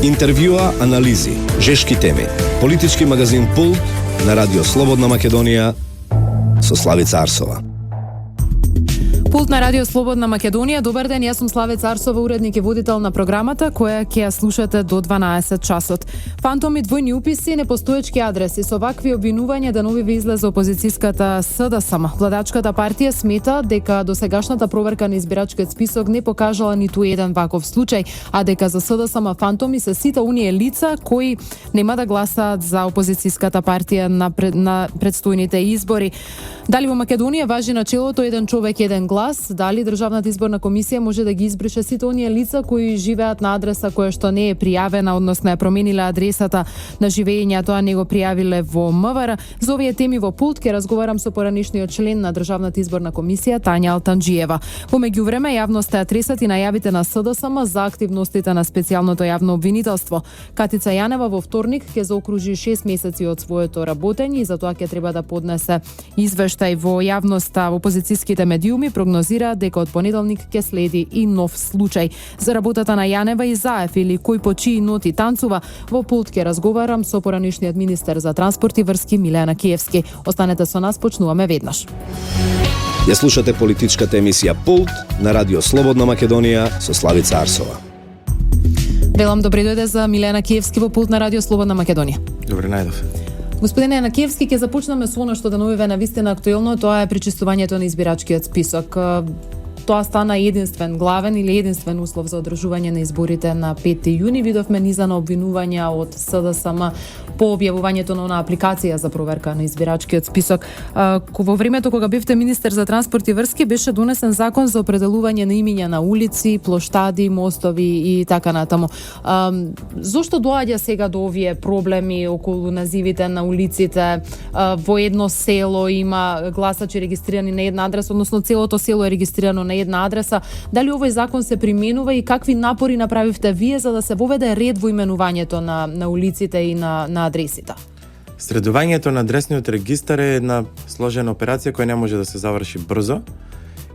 Интервјуа, анализи, жешки теми. Политички магазин Пулт на Радио Слободна Македонија со Славица Арсова. Пулт на Радио Слободна Македонија. Добар ден, јас сум Славица Арсова, уредник и водител на програмата која ќе ја слушате до 12 часот. Фантоми, двојни уписи, непостоечки адреси. Со вакви обвинувања деновиве излезе опозицијската СДСМ. Владачката партија смета дека досегашната проверка на избирачкиот список не покажала ниту еден ваков случај, а дека за СДСМ фантоми се сите оние лица кои нема да гласаат за опозицијската партија на предстојните избори. Дали во Македонија важи начелото еден човек еден глас? Дали Државната изборна комисија може да ги избрише сите оние лица кои живеат на адреса која што не е пријавена, односно е промениле адресата на живење, а тоа не го пријавиле во МВР? За овие теми во Пулт ќе разговарам со поранишниот член на Државната изборна комисија Тања Алтанџиева. Во меѓувреме јавноста ја тресат и најавите на СДСМ за активностите на специјалното јавно обвинителство. Катица Јанева во вторник ќе заокружи 6 месеци од своето работење и затоа ќе треба да поднесе извештај во јавноста. Опозицијските медиуми прогнозира дека од понеделник ќе следи и нов случај. За работата на Јанева и Заев или кој по чии ноти танцува, во Пулт ќе разговарам со поранишниот министер за транспорт и врски Милена Киевски. Останете со нас, почнуваме веднаш. Ја слушате политичката емисија Пулт на Радио Слободна Македонија со Славица Арсова. Велам добре дојде за Милена Киевски во Пулт на Радио Слободна Македонија. Добре најдов. Господине Јанакиевски, ќе започнеме со она што деновиве навистина актуелно, тоа е пречистувањето на избирачкиот список. Тоа стана единствен главен или единствен услов за одржување на изборите на 5 јуни. Видовме низа на обвинувања од СДСМ по објавувањето на апликација за проверка на избирачкиот список. Во времето кога бевте министер за транспорт и врски беше донесен закон за определување на имиња на улици, плоштади, мостови и така натаму. Зошто доаѓа сега до овие проблеми околу називите на улиците? Во едно село има гласачи регистрирани на една адреса, односно целото село е регистрирано на една адреса. Дали овој закон се применува и какви напори направивте вие за да се воведе ред во именувањето на улиците и на адресите? Средувањето на адресниот регистар е една сложена операција која не може да се заврши брзо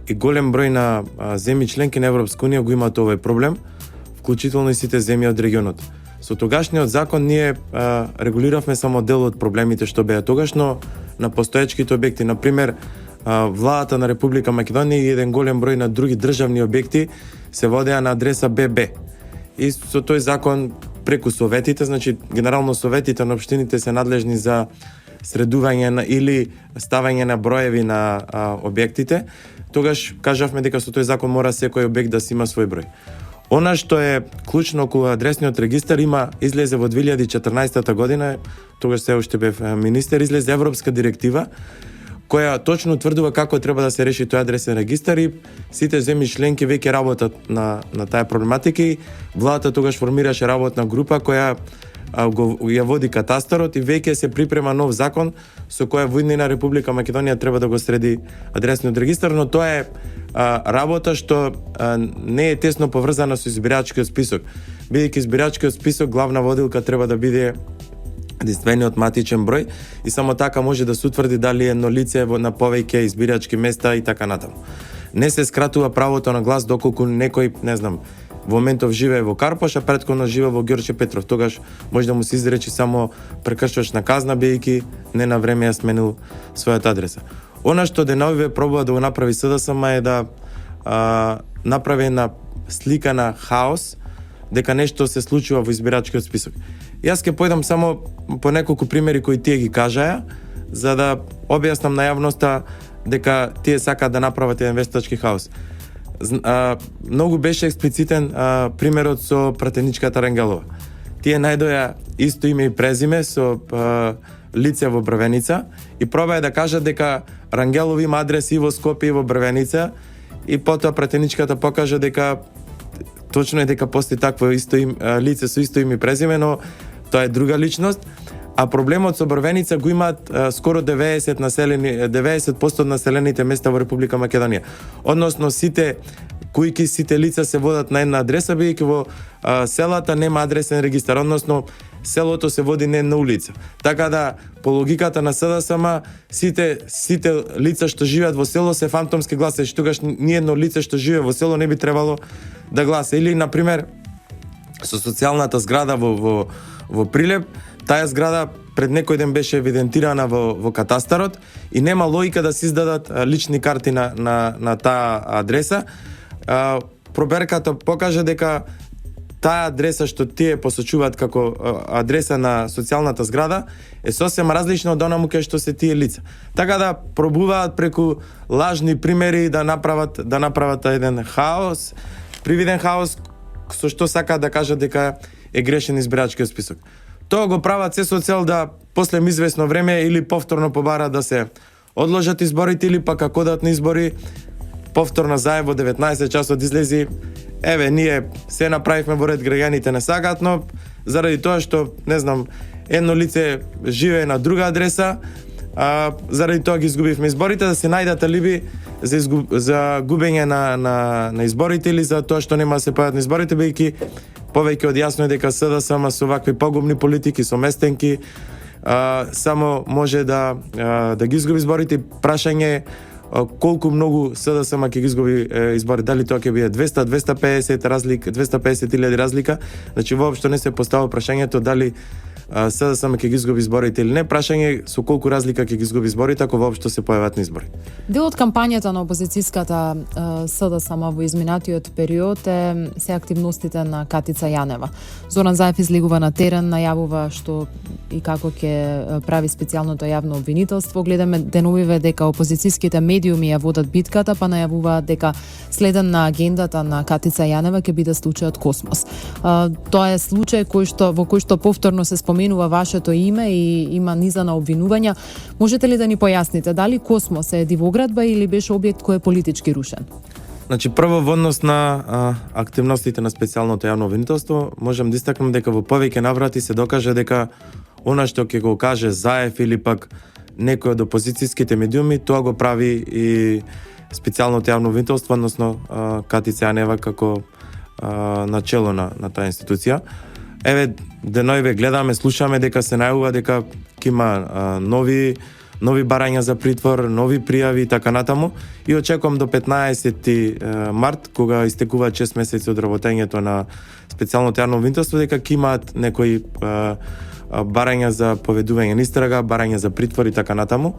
и голем број на земји членки на Европска унија го имаат овој проблем, вклучително и сите земји од регионот. Со тогашниот закон ние регулиравме само дел од проблемите што беа тогаш, но на постоечките објекти, на пример, владата на Република Македонија и еден голем број на други државни објекти се водеа на адреса ББ. И со тој закон преку советите, значи генерално советите на општините се надлежни за средување или ставање на броеви на објектите, тогаш кажавме дека со тој закон мора секој објект да си има свој број. Она што е клучно околу адресниот регистар излезе во 2014 година, тогаш се уште бев министер, излезе европска директива која точно утврдува како треба да се реши тој адресен регистар и сите земји членки веќе работат на таа проблематика и владата тогаш формираше работна група која ја води катастарот и веќе се припрема нов закон со која во иднина Република Македонија треба да го среди адресниот регистар, но тоа е работа што не е тесно поврзана со избирачкиот список. Бидејќи избирачкиот список главна водилка треба да биде единствениот матичен број и само така може да се утврди дали едно лице на повеќе избирачки места и така натаму. Не се скратува правото на глас доколку некој, не знам, во моментов живее во Карпош, а претходно живее во Ѓорче Петров. Тогаш може да му се изречи само прекршувачна казна, бидејќи не на време ја сменил својата адреса. Она што деновиве пробува да го направи СДСМ е да направи една слика на хаос, дека нешто се случува во избирачкиот список. Јас ќе појдам само по неколку примери кои тие ги кажаја, за да објаснам на јавноста дека тие сакаат да направат еден вештачки хаос. Многу беше експлицитен примерот со пратеничката Рангелова. Тие најдоја исто име и презиме со лице во Брвеница и пробаја да кажат дека Рангелов има адрес и во Скопје и во Брвеница и потоа пратеничката покажа дека точно е дека постои такво лице со исто име и презиме, но тоа е друга личност. А проблемот со Брвеница го имаат скоро 90% од населените места во Република Македонија. Односно сите лица се водат на една адреса, бидејќи во селата нема адресен регистар, односно селото се води на една улица. Така да, по логиката на СДСМ, сите лица што живеат во село се фантомски гласачи. Тогаш ни едно лице што живее во село не би требало да гласа. Или, например, со социјалната зграда во Прилеп. Таа зграда пред некој ден беше евидентирана во катастарот и нема логика да се издадат лични карти на таа адреса. Проверката покажа дека таа адреса што тие посочуваат како адреса на социјалната зграда е сосем различна од онаму кај што се тие лица. Така да пробуваат преку лажни примери да направат еден хаос, привиден хаос со што сакаат да кажат дека е грешен избирачкиот список. Тоа го прават се со цел да после известно време или повторно побара да се одложат изборите или пак ако одат на избори повторно заедно 19 часот излези. Еве, ние се направивме во ред, граѓаните не сакаат, но заради тоа што, не знам, едно лице живее на друга адреса, заради тоа ги изгубивме изборите, да се најдат алиби за губење на изборите или за тоа што нема да се појават на изборите, бејќи повеќе од јасно е дека СДСМ со вакви погубни политики, со местенки, само може да ги изгуби изборите. Прашање колку многу СДСМ ќе ги изгуби избори, дали тоа ќе биде 200-250 разлика, 250.000 разлика. Значи воопшто не се поставува прашањето дали СДСМ ќе ги изгуби изборите или не, прашање со колку разлика ќе ги изгуби изборите ако воопшто се појават на избори. Дел од кампањата на опозицијската СДСМ во изминатиот период е се активностите на Катица Јанева. Зоран Заев излегува на терен, најавува што и како ќе прави специјалното јавно обвинителство. Гледаме деновиве дека опозицијските медиуми ја водат битката, па најавуваат дека следен на агендата на Катица Јанева ќе биде случајот Космос. Тоа е случај во кој што повторно се споменува вашето име и има низа на обвинувања. Можете ли да ни појасните дали Космос е дивоградба или беше објект кој е политички рушен? Значи, прво во однос на активностите на специјалното јавно обвинителство, можам да истакнам дека во повеќе наврати се докаже дека она што ќе го каже Заев или пак некој од опозицијските медиуми, тоа го прави и специјалното јавно обвинителство, односно Катица Јанева како начело на таа институција. Еве, деноиве гледаме, слушаме дека се најавува дека ќе има нови барања за притвор, нови пријави и така натаму, и очекувам до 15 март, кога истекува 6 месеци од работењето на специјалното јавно обвинителство, дека ќе имаат некои барања за поведување на истрага, барања за притвор и така натаму.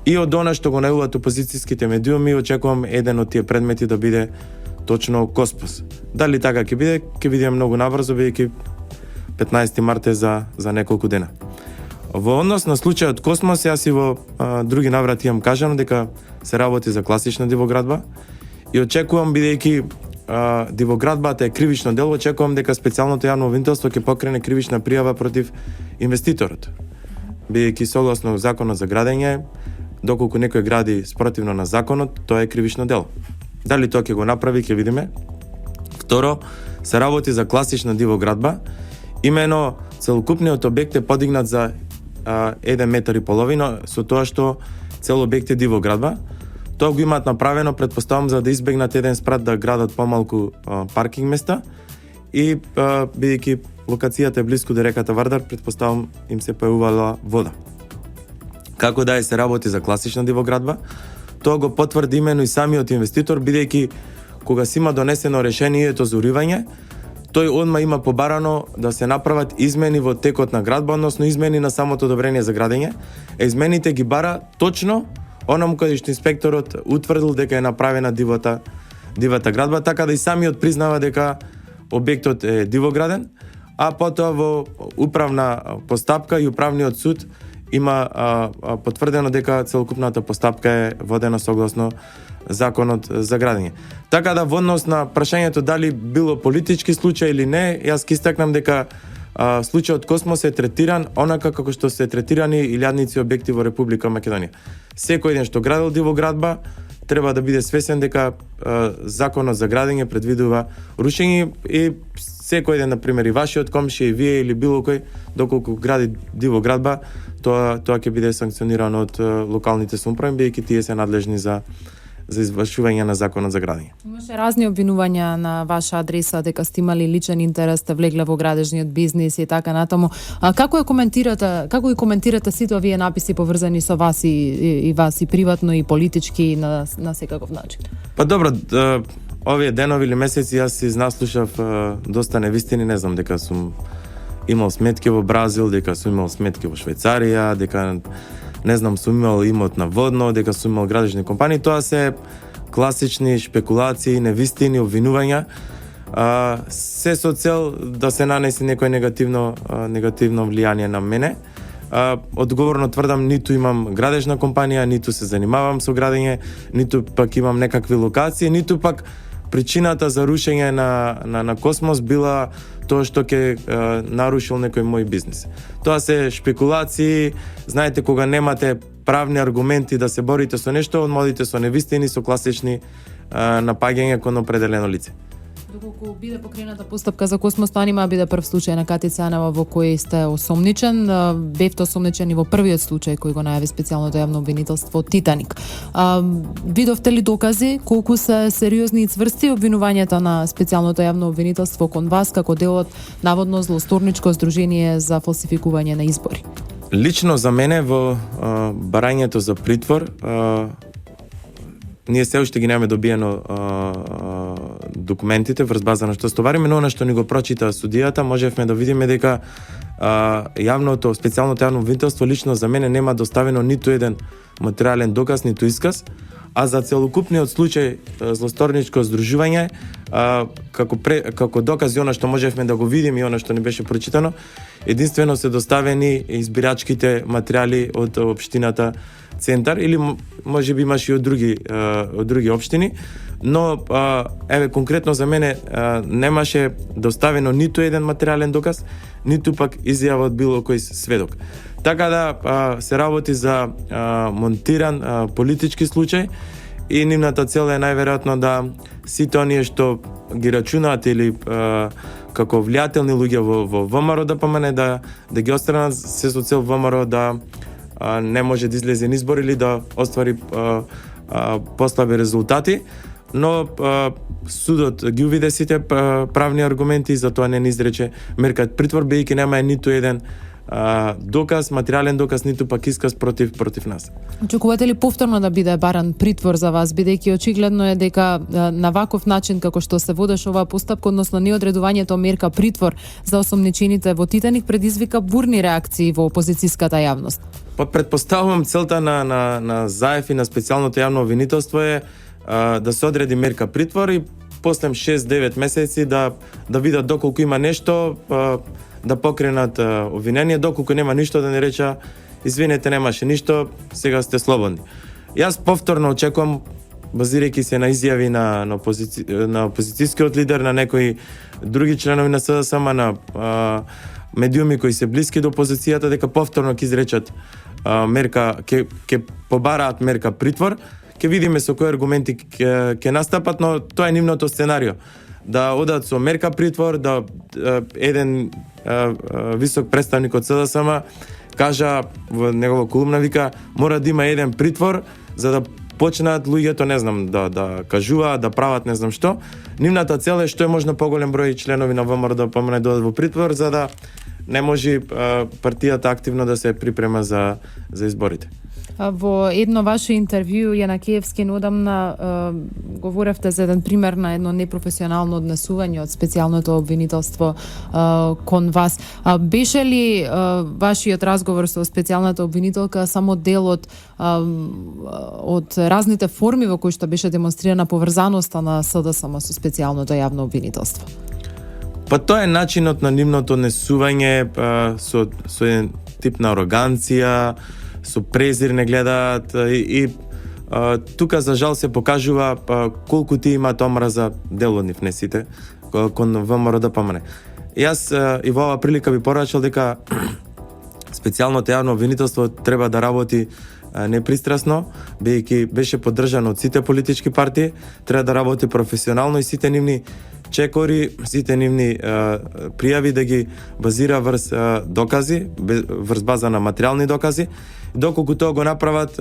И од она што го најавуваат опозицијските медиуми, очекувам еден од тие предмети да биде точно Космос. Дали така ќе биде, ќе видиме многу набрзо, бидејќи 15 март е за неколку дена. Во однос на случајот Космос, јас и во други наврати имам кажано дека се работи за класична дивоградба и очекувам, бидејќи дивоградбата е кривично дело, очекувам дека специјалното јавно обвинителство ќе покрене кривична пријава против инвеститорот. Бидејќи согласно законот за градење, доколку некој гради спротивно на законот, тоа е кривично дело. Дали тоа ќе го направи, ќе видиме. Второ, се работи за класична дивоградба. Имено целокупниот објект е подигнат за 1,5 метри, со тоа што цел објект е дивоградба. Тоа го имаат направено, предпоставам, за да избегнат еден спрат да градат помалку паркинг места и бидејќи локацијата е блиску до реката Вардар, предпоставам им се појавувала вода. Како да се работи за класична дивоградба, тоа го потврди имено и самиот инвеститор, бидејќи кога си има донесено решението за уривање, тој одма има побарано да се направат измени во текот на градба, односно измени на самото одобрение за градење. Измените ги бара точно онаму каде што инспекторот утврдил дека е направена дивата градба, така да и самиот признава дека објектот е дивограден, а потоа во управна постапка и управниот суд има потврдено дека целокупната постапка е водена согласно законот за градење. Така да во однос на прашањето дали било политички случај или не, јас ќе истакнам дека случајот Космос е третиран онака како што се третирани илјадници објекти во Република Македонија. Секој ден што градил дивоградба треба да биде свесен дека законот за градење предвидува рушење и секој ден, например, и вашиот комшија и вие или било кој, доколку гради дивоградба, тоа ќе биде санкционирано од локалните самоуправи, бидејќи тие се надлежни за извршување на законот за градење. Имаше разни обвинувања на ваша адреса дека сте имали личен интерес, сте влегле во градежниот бизнис и така натаму. Како ги коментирате сите овие написи поврзани со вас и вас и приватно и политички на секаков начин? Па добро, овие денови или месеци јас си наслушав доста невистини, не знам, дека сум имал сметки во Бразил, дека сум имал сметки во Швајцарија, дека не знам, сум имал имот на водно, дека сум имал градежни компании. Тоа се класични шпекулации, невистини, обвинувања, се со цел да се нанесе некој негативно влијание на мене. Одговорно тврдам, ниту имам градежна компанија, ниту се занимавам со градење, ниту пак имам некакви локации, ниту пак причината за рушење на Космос била тоа што ќе нарушил некој мој бизнес. Тоа се шпекулации, знаете, кога немате правни аргументи да се борите со нешто, одмодите со невистини, со класични напаѓања кон определено лице. Доколку биде покрената постапка за Космос, тоа нема биде прв случај на Катица Јанева во кој сте осомничен. Бевте осомничен и во првиот случај кој го најави специјалното јавно обвинителство Титаник. Видовте ли докази колку се сериозни и цврсти обвинувањата на специјалното јавно обвинителство кон вас како дел од наводно злосторничко здружение за фалсификување на избори? Лично за мене во барањето за притвор, ние се уште ги немаме добиено документите врз база на што стовариме, но она што ни го прочита судијата, можевме да видиме дека специјалното јавно обвинителство лично за мене нема доставено ниту еден материјален доказ, ниту исказ, а за целокупниот случај злосторничко здружување, како докази она што можевме да го видиме и она што ни беше прочитано, единствено се доставени избирачките материјали од општината Центар, или може би имаш и од други општини, но еве конкретно за мене немаше доставено ниту еден материјален доказ, ниту пак изјава од било кој сведок. Така да се работи за монтиран политички случај и нивната цел е најверојатно да сите оние што ги рачунаат или како влијателни луѓе во ВМРО ДПМН да ги отстранат, се со цел ВМРО да не може да излезе на избор или да оствари послаби резултати, но судот ги увиде сите правни аргументи и затоа не ни изрече мерка притвор, бејќи нема ниту еден доказ, материјален доказ, ниту пак исказ против нас. Очекувате ли повторно да биде баран притвор за вас, бидејќи очигледно е дека на ваков начин како што се водеше оваа постапка, односно неодредувањето мерка притвор за осомничените во Титаник предизвика бурни реакции во опозицијската јавност? Па претпоставувам целта на ЗАЕФ и на специјалното јавно обвинителство е да се одреди мерка притвор и после 6-9 месеци да видат доколку има нешто, да покренат обвинение, доколку нема ништо да не реча извинете, немаше ништо, сега сте слободни. Јас повторно очекувам, базирајќи се на изјави на опозицијскиот лидер, на некои други членови на СДСМ, на медиуми кои се блиски до опозицијата, дека повторно ќе изречат мерка, ќе побараат мерка притвор, ќе видиме со кои аргументи ќе настапат, но тоа е нивното сценарио. Да одат со мерка притвор, да еден висок представник од СДСМ кажа во негова колумна, вика, мора да има еден притвор за да почнат луѓето, не знам, да кажуваат, да прават не знам што. Нивната цел е што е можно поголем број членови на ВМРО да додат во притвор, за да не може партијата активно да се припрема за изборите. Во едно ваше интервју, Јанакиевски, неодамна говоревте за еден пример на едно непрофесионално однесување од специјалното обвинителство кон вас. Беше ли вашиот разговор со специјалната обвинителка само дел од разните форми во кои што беше демонстрирана поврзаноста на СДСМ со специјалното јавно обвинителство? Па тоа е начинот на нивното однесување, со еден тип на ароганција, со презир не гледаат и тука за жал се покажува колку ти имаат омраза дел од нив, не сите, кон ВМРО ДПМН. Јас и во оваа прилика би порачал дека специјалното јавно обвинителство треба да работи непристрасно, бидејќи беше поддржано од сите политички партии, треба да работи професионално и сите нивни чекори, сите нивни пријави да ги базира врз докази, врз база на материјални докази. Доколку тоа го направат,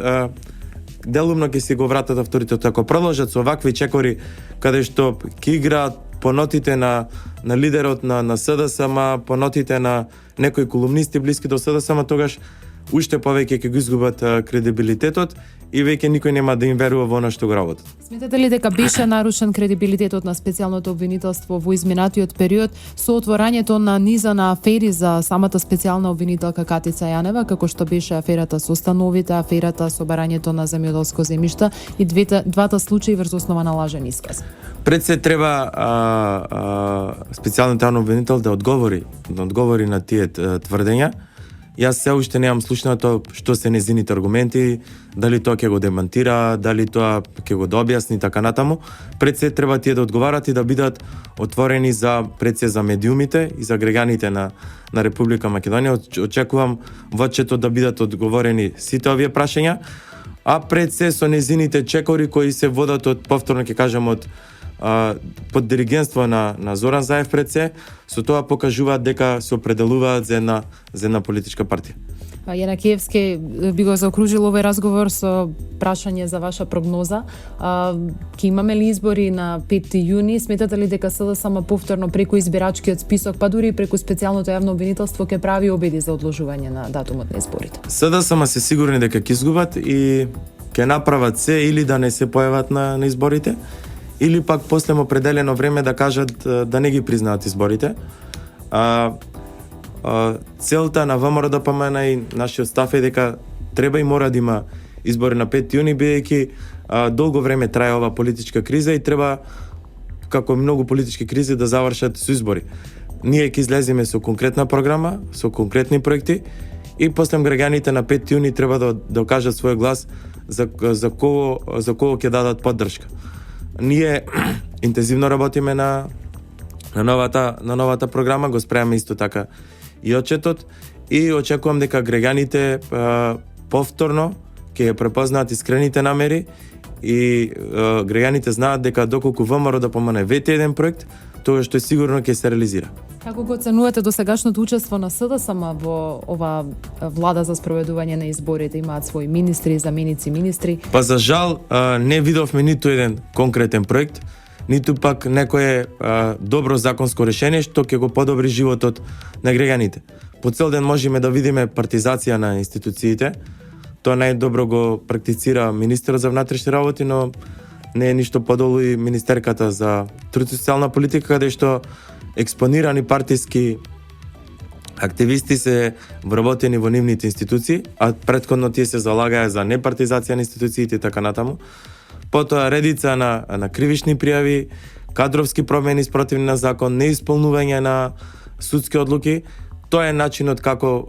делумно ќе си го вратат авторитет. Ако продолжат со вакви чекори, каде што ќе играат по нотите на лидерот на СДСМ, по нотите на некои колумнисти блиски до СДСМ, тогаш уште повеќе ќе го изгубат кредибилитетот и веќе никој нема да им верува во она што го работат. Сметате ли дека беше нарушен кредибилитетот на специјалното обвинителство во изминатиот период со отворањето на низа на афери за самата специјална обвинителка Катица Јанева, како што беше аферата со становите, аферата со барањето на земјоделско земјиште и двата случаи врз основа на лажен исказ? Пред се треба специјалниот јавен обвинител да одговори на тие тврдења. Јас се уште немам слушнато што се незините аргументи, дали тоа ќе го демантира, дали тоа ќе го објасни така натаму. Пред се треба тие да одговарат и да бидат отворени пред се за медиумите и за граѓаните на Република Македонија. Очекувам во отчетот да бидат одговорени сите овие прашања, а пред се со незините чекори кои се водат повторно ќе кажам под диригентство на Зоран Заев пред се, со тоа покажуваат дека се определуваат за една политичка партија. Јана Киевски би го заокружил овој разговор со прашање за ваша прогноза. Ќе имаме ли избори на 5 јуни? Сметате ли дека СДСМ повторно преку избирачкиот список, па дури и преку специјалното јавно обвинителство ќе прави обиди за одложување на датумот на изборите? СДСМ се сигурни дека ќе изгубат и ќе направат се или да не се појават на изборите, или пак после определено време да кажат да не ги признаат изборите. Целта на ВМРО-ДПМН и нашиот став е дека треба и мора да има избори на 5 јуни, бидејќи долго време трае ова политичка криза и треба, како многу политички кризи, да завршат со избори. Ние ќе излеземе со конкретна програма, со конкретни проекти и после граѓаните на 5 јуни треба да кажат свој глас за кого ќе дадат поддршка. Ние интензивно работиме на новата програма, го спремаме исто така и отчетот и очекувам дека граѓаните повторно ќе ја препознаат искрените намери и граѓаните знаат дека доколку ВМРО-ДПМН вети еден проект, тоа што е сигурно ќе се реализира. Како го оценувате досегашното учество на СДСМ во ова влада за спроведување на изборите? Имаат своји министри, заменици министри. Па за жал не видовме ниту еден конкретен проект, ниту пак некое добро законско решение што ќе го подобри животот на граѓаните. По цел ден можеме да видиме партизација на институциите. Тоа најдобро го практицира министерот за внатрешни работи, но не е ништо подолу и министерката за труд и социјална политика, каде што експонирани партиски активисти се вработени во нивните институции, а претходно тие се залагаја за непартизација на институциите и така натаму. Потоа редица на кривични пријави, кадровски промени спротивни на закон, неисполнување на судски одлуки. Тоа е начинот како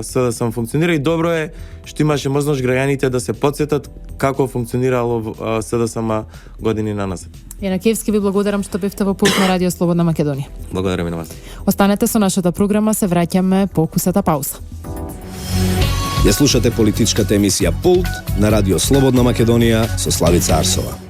СДСМ функционира и добро е што имаше можност граѓаните да се потсетат како функционирало СДСМ години наназад. Јана Киевски, ви благодарам што бевте во Пулт на Радио Слободна Македонија. Благодарам и на вас. Останете со нашата програма, се враќаме по кусата пауза. Ја слушате политичката емисија Пулт на Радио Слободна Македонија со Славица Арсова.